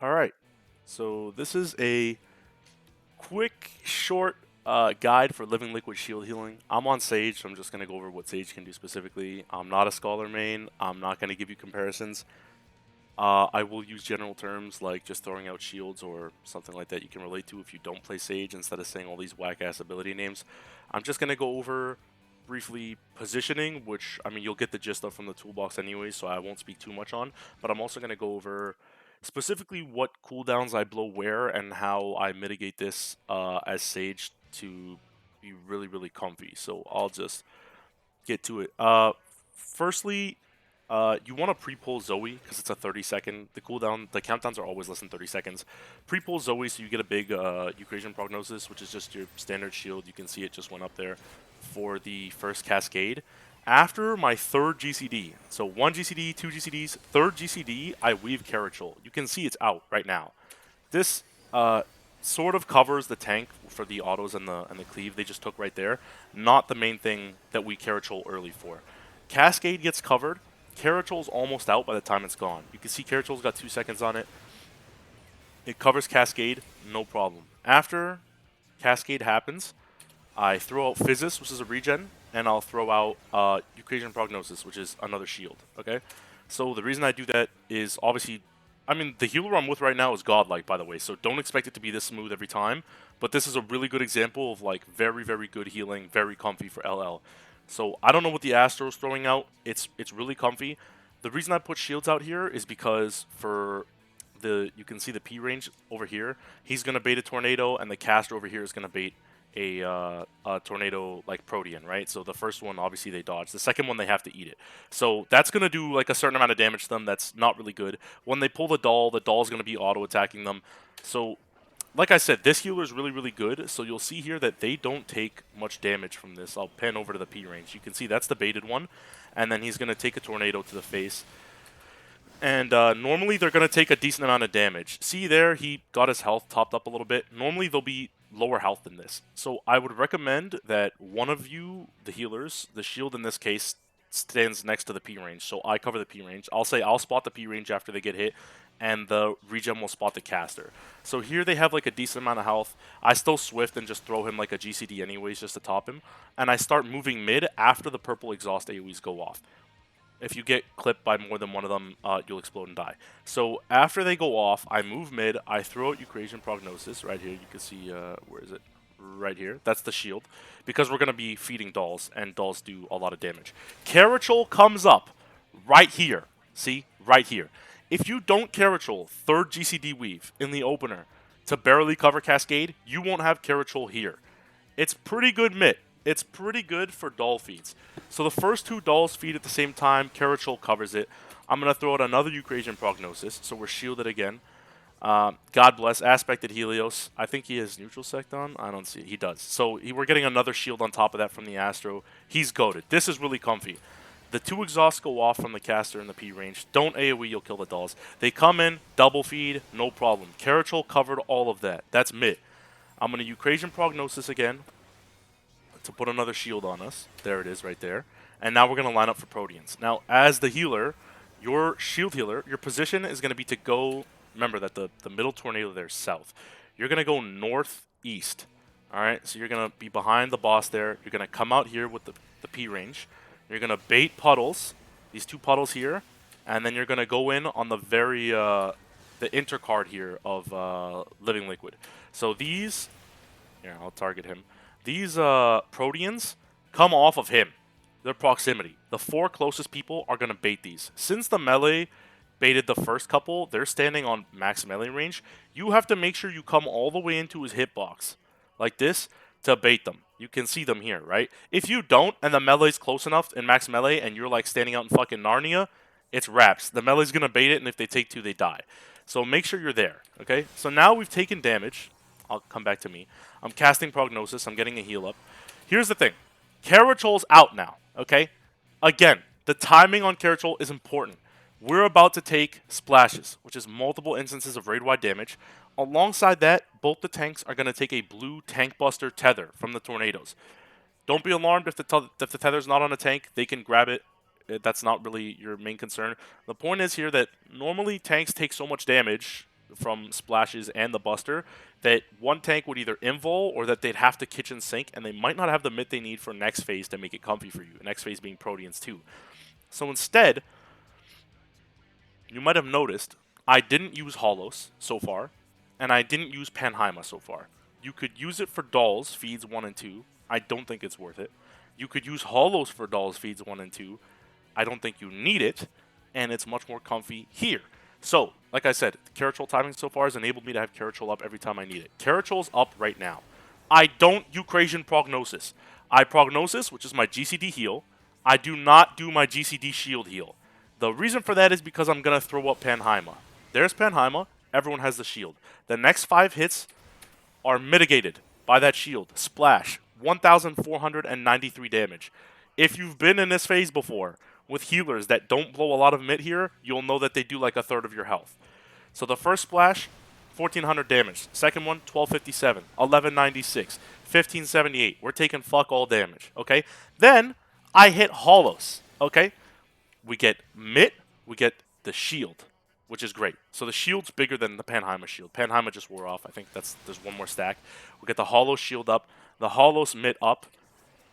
Alright, so this is a quick, short guide for Living Liquid Shield Healing. I'm on Sage, so I'm just going to go over what Sage can do specifically. I'm not a Scholar main. I'm not going to give you comparisons. I will use general terms like just throwing out shields or something like that you can relate to if you don't play Sage instead of saying all these whack-ass ability names. I'm just going to go over briefly positioning, which, I mean, you'll get the gist of from the toolbox anyway, so I won't speak too much on. But I'm also going to go over specifically what cooldowns I blow where and how I mitigate this as Sage to be really, really comfy. So I'll just get to it. Firstly, you want to pre-pull Zoe because it's a 30-second. The cooldown, the countdowns are always less than 30 seconds. Pre-pull Zoe so you get a big Eucrasian Prognosis, which is just your standard shield. You can see it just went up there for the first Cascade. After my third GCD, so 1 GCD, 2 GCDs, third GCD, I weave Carachol. You can see it's out right now. This sort of covers the tank for the autos and the cleave they just took right there. Not the main thing that we Carachol early for. Cascade gets covered. Carachol's almost out by the time it's gone. You can see Carachol's got 2 seconds on it. It covers Cascade, no problem. After Cascade happens, I throw out Physis, which is a regen, and I'll throw out Eucrasian Prognosis, which is another shield, okay? So the reason I do that is obviously, I mean, the healer I'm with right now is godlike, by the way, so don't expect it to be this smooth every time, but this is a really good example of, like, very, very good healing, very comfy for LL. So I don't know what the Astro's throwing out. It's really comfy. The reason I put shields out here is because for you can see the P range over here, he's going to bait a tornado, and the caster over here is going to bait a tornado like Protean, right? So the first one, obviously, they dodge. The second one, they have to eat it. So that's going to do like a certain amount of damage to them. That's not really good. When they pull the doll's going to be auto-attacking them. So like I said, this healer is really, really good, so you'll see here that they don't take much damage from this. I'll pan over to the P range. You can see that's the baited one, and then he's going to take a tornado to the face. And normally they're going to take a decent amount of damage. See there, he got his health topped up a little bit. Normally they'll be lower health than this. So I would recommend that one of you, the healers, the shield in this case, stands next to the P range. So I cover the P range. I'll say I'll spot the P range after they get hit, and the regen will spot the caster. So here they have like a decent amount of health. I still swift and just throw him like a GCD anyways just to top him. And I start moving mid after the purple exhaust AoEs go off. If you get clipped by more than one of them, you'll explode and die. So after they go off, I move mid. I throw out Eucrasian Prognosis right here. You can see, where is it? Right here. That's the shield. Because we're going to be feeding dolls, and dolls do a lot of damage. Carachol comes up right here. See? Right here. If you don't Carachol third GCD weave in the opener to barely cover Cascade, you won't have Carachol here. It's pretty good mid. It's pretty good for doll feeds. So the first 2 dolls feed at the same time. Carachol covers it. I'm going to throw out another Eucrasian Prognosis, so we're shielded again. God bless. Aspected Helios. I think he has neutral sect on. I don't see it. He does. So we're getting another shield on top of that from the Astro. He's goated. This is really comfy. The 2 exhausts go off from the caster in the P range. Don't AoE, you'll kill the dolls. They come in, double feed, no problem. Carachol covered all of that. That's mid. I'm going to Eucrasian Prognosis again to put another shield on us. There it is right there. And now we're going to line up for Proteans. Now, as the healer, your shield healer, your position is going to be to go, remember that the middle tornado there is south. You're going to go northeast. All right, so you're going to be behind the boss there. You're going to come out here with the P range. You're going to bait puddles, these 2 puddles here, and then you're going to go in on the the intercard here of Living Liquid. So these, here, I'll target him. These Proteans come off of him, their proximity. The 4 closest people are going to bait these. Since the melee baited the first couple, they're standing on max melee range. You have to make sure you come all the way into his hitbox, like this, to bait them. You can see them here, right? If you don't, and the melee's close enough in max melee, and you're like standing out in fucking Narnia, it's wraps. The melee's going to bait it, and if they take 2, they die. So make sure you're there, okay? So now we've taken damage. I'll come back to me. I'm casting Prognosis. I'm getting a heal up. Here's the thing. Carachol's out now, okay? Again, the timing on Carachol is important. We're about to take splashes, which is multiple instances of raid-wide damage. Alongside that, both the tanks are going to take a blue Tank Buster tether from the tornadoes. Don't be alarmed if the tether's not on a tank. They can grab it. That's not really your main concern. The point is here that normally tanks take so much damage from splashes and the buster that one tank would either invul or that they'd have to kitchen sink, and they might not have the mit they need for next phase to make it comfy for you. Next phase being Proteans too. So instead, you might have noticed I didn't use Holos so far, and I didn't use Panheima so far. You could use it for dolls, feeds 1 and 2. I don't think it's worth it. You could use Holos for dolls, feeds 1 and 2. I don't think you need it, and it's much more comfy here. So, like I said, Caratrol timing so far has enabled me to have Caratrol up every time I need it. Caratrol's up right now. I don't Eucrasian Prognosis. I Prognosis, which is my GCD heal. I do not do my GCD shield heal. The reason for that is because I'm going to throw up Panheima. There's Panheima. Everyone has the shield. The next 5 hits are mitigated by that shield. Splash. 1,493 damage. If you've been in this phase before with healers that don't blow a lot of mit here, you'll know that they do like a third of your health. So the first splash, 1,400 damage. Second one, 1,257, 1,196, 1,578. We're taking fuck all damage, okay? Then I hit Holos, okay? We get mit, we get the shield, which is great. So the shield's bigger than the Panheima shield. Panheima just wore off. I think there's one more stack. We get the Holos shield up, the Holos mit up,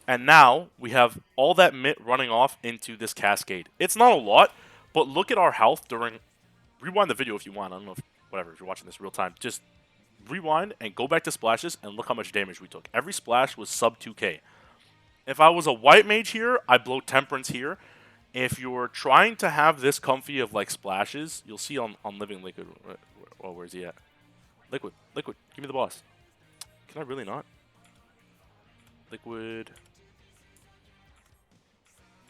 and now we have all that mit running off into this cascade. It's not a lot, but look at our health during... Rewind the video if you want. I don't know if... Whatever, if you're watching this real time. Just rewind and go back to splashes and look how much damage we took. Every splash was sub 2k. If I was a white mage here, I blow Temperance here. If you're trying to have this comfy of like splashes, you'll see on Living Liquid. Oh, where's he at? Liquid, Liquid, give me the boss. Can I really not? Liquid.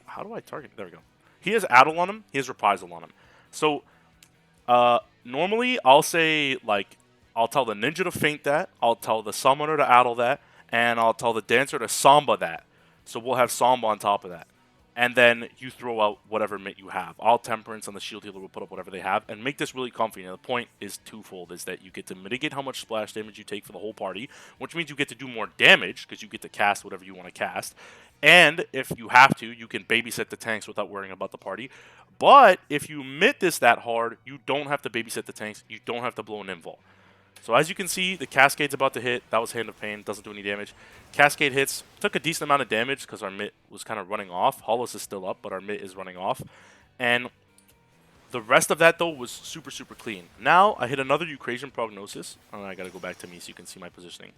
How do I target? There we go. He has Addle on him. He has Reprisal on him. So, normally I'll say, like, I'll tell the ninja to feint that, I'll tell the summoner to Addle that, and I'll tell the dancer to Samba that. So we'll have Samba on top of that. And then you throw out whatever mit you have. All Temperance and the Shield Healer will put up whatever they have and make this really comfy. Now, the point is twofold, is that you get to mitigate how much splash damage you take for the whole party, which means you get to do more damage because you get to cast whatever you want to cast. And if you have to, you can babysit the tanks without worrying about the party. But if you mit this that hard, you don't have to babysit the tanks. You don't have to blow an invul. So as you can see, the Cascade's about to hit. That was Hand of Pain. Doesn't do any damage. Cascade hits. Took a decent amount of damage because our mit was kind of running off. Holos is still up, but our mit is running off. And the rest of that, though, was super, super clean. Now, I hit another Eucrasian Prognosis. And I got to go back to me so you can see my positioning.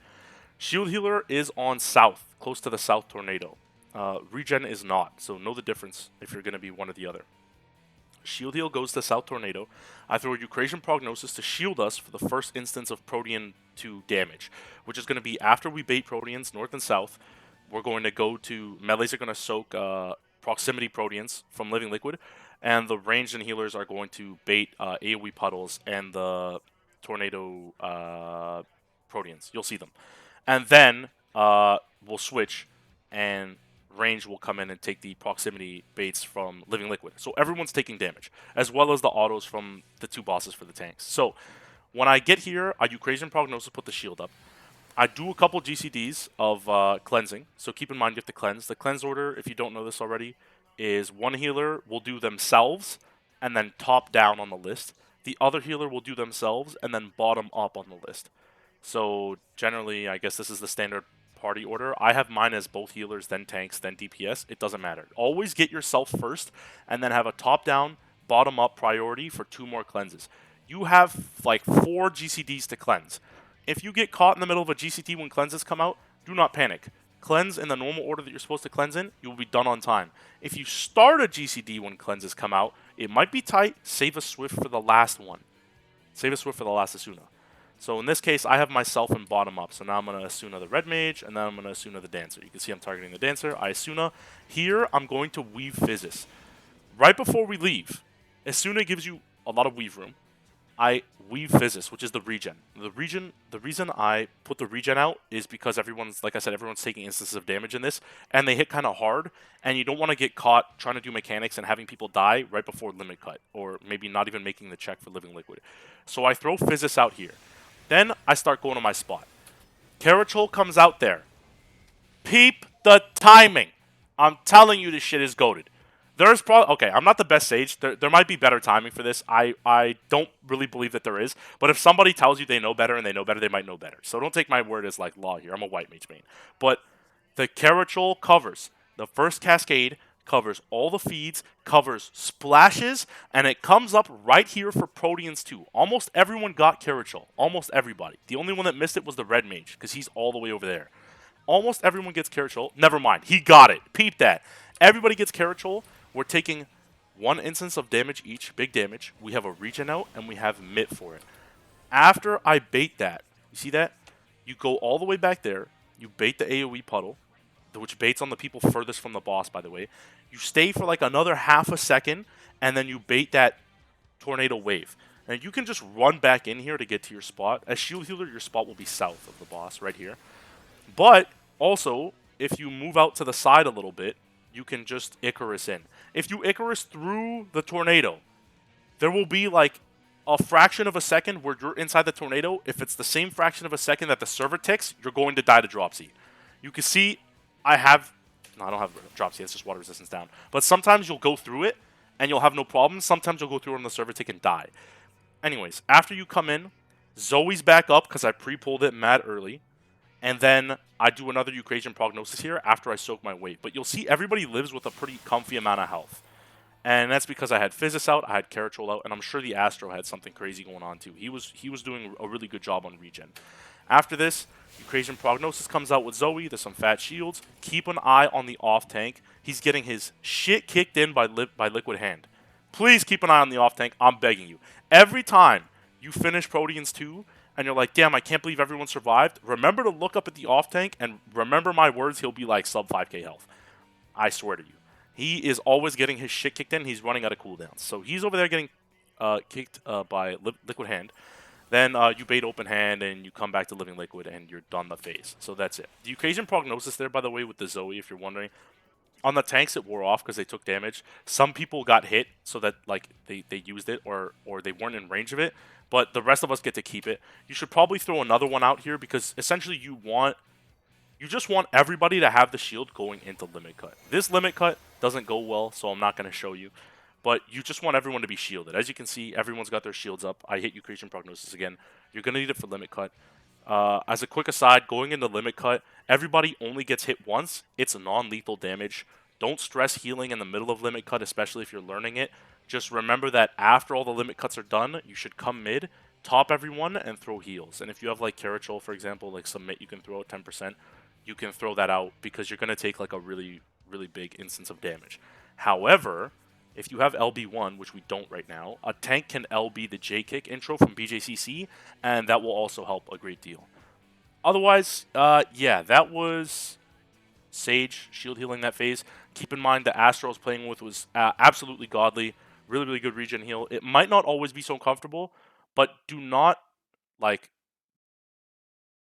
Shield Healer is on south, close to the South Tornado. Regen is not, so know the difference if you're going to be one or the other. Shield Heal goes to South Tornado. I throw a Eucrasian Prognosis to shield us for the first instance of Protean 2 damage, which is going to be after we bait Proteans north and south. We're going to go to... Melees are going to soak Proximity Proteans from Living Liquid, and the ranged and healers are going to bait AoE Puddles and the Tornado Proteans. You'll see them. And then we'll switch, and range will come in and take the proximity baits from Living Liquid. So everyone's taking damage, as well as the autos from the 2 bosses for the tanks. So when I get here, I do Eucrasian Prognosis, put the shield up. I do a couple GCDs of cleansing, so keep in mind you have to cleanse. The cleanse order, if you don't know this already, is one healer will do themselves and then top down on the list. The other healer will do themselves and then bottom up on the list. So generally, I guess this is the standard party order. I have mine as both healers, then tanks, then DPS. It doesn't matter. Always get yourself first, and then have a top-down, bottom-up priority for 2 more cleanses. You have like 4 GCDs to cleanse. If you get caught in the middle of a GCD when cleanses come out, do not panic. Cleanse in the normal order that you're supposed to cleanse in, you will be done on time. If you start a GCD when cleanses come out, it might be tight. Save a Swift for the last one. Save a Swift for the last Asuna. So in this case, I have myself in bottom up. So now I'm going to Asuna the Red Mage, and then I'm going to Asuna the Dancer. You can see I'm targeting the Dancer. I Asuna. Here, I'm going to Weave Physis. Right before we leave, Asuna gives you a lot of weave room. I Weave Physis, which is the regen. The reason I put the regen out is because everyone's, like I said, everyone's taking instances of damage in this, and they hit kind of hard, and you don't want to get caught trying to do mechanics and having people die right before limit cut, or maybe not even making the check for Living Liquid. So I throw Physis out here. Then I start going to my spot. Caratrol comes out there. Peep the timing. I'm telling you this shit is goated. There's probably okay. I'm not the best sage. There might be better timing for this. I don't really believe that there is. But if somebody tells you they know better and they know better, they might know better. So don't take my word as like law here. I'm a white mage main. But the Carachol covers the first cascade, covers all the feeds, covers splashes, and it comes up right here for Proteans too. Almost everyone got Carachol. Almost everybody. The only one that missed it was the red mage because he's all the way over there. Almost everyone gets Carachol. Never mind. He got it. Peep that. Everybody gets Carachol. We're taking one instance of damage each, big damage. We have a regen out, and we have Mitt for it. After I bait that, you see that? You go all the way back there. You bait the AoE puddle, which baits on the people furthest from the boss, by the way. You stay for like another half a second, and then you bait that tornado wave. And you can just run back in here to get to your spot. As shield healer, your spot will be south of the boss, right here. But also, if you move out to the side a little bit, you can just Icarus in. If you Icarus through the tornado, there will be like a fraction of a second where you're inside the tornado. If it's the same fraction of a second that the server ticks, you're going to die to Dropsy. You can see I have... No, I don't have Dropsy. It's just water resistance down. But sometimes you'll go through it and you'll have no problem. Sometimes you'll go through it on the server tick and die. Anyways, after you come in, Zoe's back up because I pre-pulled it mad early. And then I do another Eucrasian Prognosis here after I soak my wave. But you'll see everybody lives with a pretty comfy amount of health. And that's because I had Physis out, I had Carachol out, and I'm sure the Astro had something crazy going on too. He was doing a really good job on regen. After this, Eucrasian Prognosis comes out with Zoe. There's some fat shields. Keep an eye on the off tank. He's getting his shit kicked in by Liquid Hand. Please keep an eye on the off tank. I'm begging you. Every time you finish Proteans 2, and you're like, damn, I can't believe everyone survived, remember to look up at the off tank, and remember my words, he'll be like sub 5k health. I swear to you. He is always getting his shit kicked in. He's running out of cooldowns. So he's over there getting kicked by Liquid Hand. Then you bait Open Hand, and you come back to Living Liquid, and you're done the phase. So that's it. The Eucrasian Prognosis there, by the way, with the Zoe, if you're wondering. On the tanks, it wore off because they took damage. Some people got hit so that like they used it or they weren't in range of it. But the rest of us get to keep it. You should probably throw another one out here because essentially you just want everybody to have the shield going into limit cut. This limit cut doesn't go well, so I'm not going to show you. But you just want everyone to be shielded. As you can see, everyone's got their shields up. I hit Eucrasian Prognosis again. You're going to need it for limit cut. As a quick aside, going into limit cut, everybody only gets hit once. It's non-lethal damage. Don't stress healing in the middle of limit cut, especially if you're learning it. Just remember that after all the limit cuts are done, you should come mid, top everyone, and throw heals. And if you have like Carachol, for example, like submit, you can throw at 10%. You can throw that out because you're going to take like a really, really big instance of damage. However, if you have LB1, which we don't right now, a tank can LB the J-Kick intro from BJCC, and that will also help a great deal. Otherwise, yeah, that was Sage shield healing that phase. Keep in mind the Astro I was playing with was absolutely godly, really, really good regen heal. It might not always be so comfortable, but do not like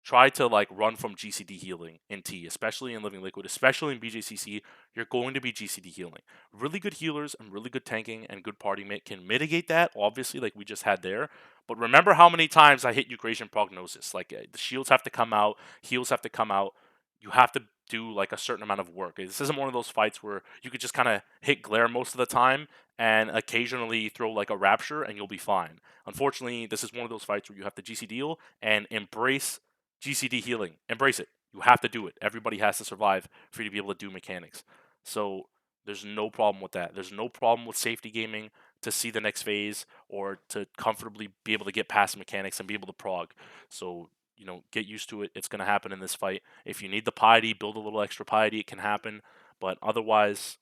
try to like run from GCD healing in T, especially in Living Liquid, especially in BJCC. You're going to be GCD healing. Really good healers and really good tanking and good party mate can mitigate that, obviously, like we just had there. But remember how many times I hit Eucrasian Prognosis. Like the shields have to come out, heals have to come out. You have to do like a certain amount of work. This isn't one of those fights where you could just kind of hit glare most of the time and occasionally throw like a rapture and you'll be fine. Unfortunately, this is one of those fights where you have to GC deal and embrace GCD healing. Embrace it. You have to do it. Everybody has to survive for you to be able to do mechanics. So there's no problem with that. There's no problem with safety gaming to see the next phase or to comfortably be able to get past mechanics and be able to prog. So, you know, get used to it. It's going to happen in this fight. If you need the piety, build a little extra piety. It can happen. But otherwise,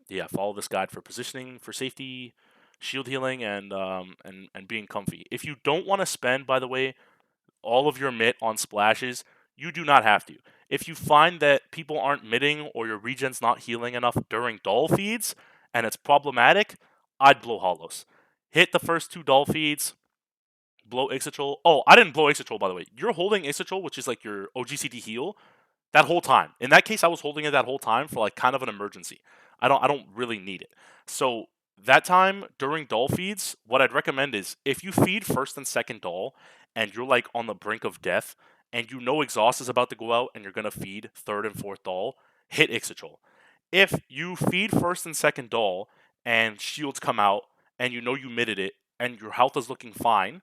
yeah, follow this guide for positioning, for safety, shield healing, and being comfy. If you don't want to spend, by the way, all of your mitt on splashes, you do not have to. If you find that people aren't mitting or your regen's not healing enough during doll feeds and it's problematic, I'd blow hollows. Hit the first 2 doll feeds, blow Ixatrol. Oh, I didn't blow Ixatrol, by the way. You're holding Ixatrol, which is like your OGCD heal, that whole time. In that case, I was holding it that whole time for like kind of an emergency. I don't really need it. So that time during doll feeds, what I'd recommend is if you feed first and second doll and you're like on the brink of death and you know exhaust is about to go out and you're gonna feed third and fourth doll, hit Ixatrol. If you feed first and second doll and shields come out and you know you mitted it and your health is looking fine,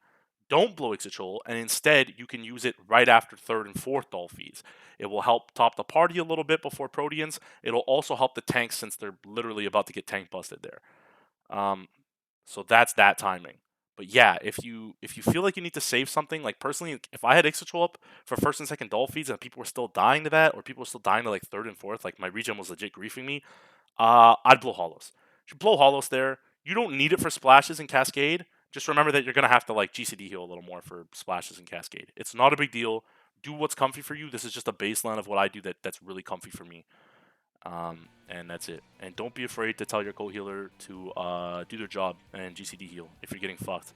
don't blow exit troll, and instead you can use it right after third and fourth doll feeds. It will help top the party a little bit before Proteans. It'll also help the tanks since they're literally about to get tank busted there. So that's that timing. But yeah, if you feel like you need to save something, like personally, if I had Ixotrol up for first and second doll feeds and people were still dying to that, or people were still dying to like third and fourth, like my regen was legit griefing me, I'd blow hollows. You blow hollows there. You don't need it for splashes and cascade. Just remember that you're gonna have to like GCD heal a little more for splashes and cascade. It's not a big deal. Do what's comfy for you. This is just a baseline of what I do that's really comfy for me. And that's it. And don't be afraid to tell your co-healer to do their job and GCD heal if you're getting fucked.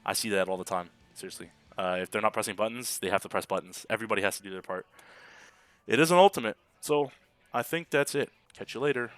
I see that all the time. Seriously. If they're not pressing buttons, they have to press buttons. Everybody has to do their part. It is an ultimate. So I think that's it. Catch you later.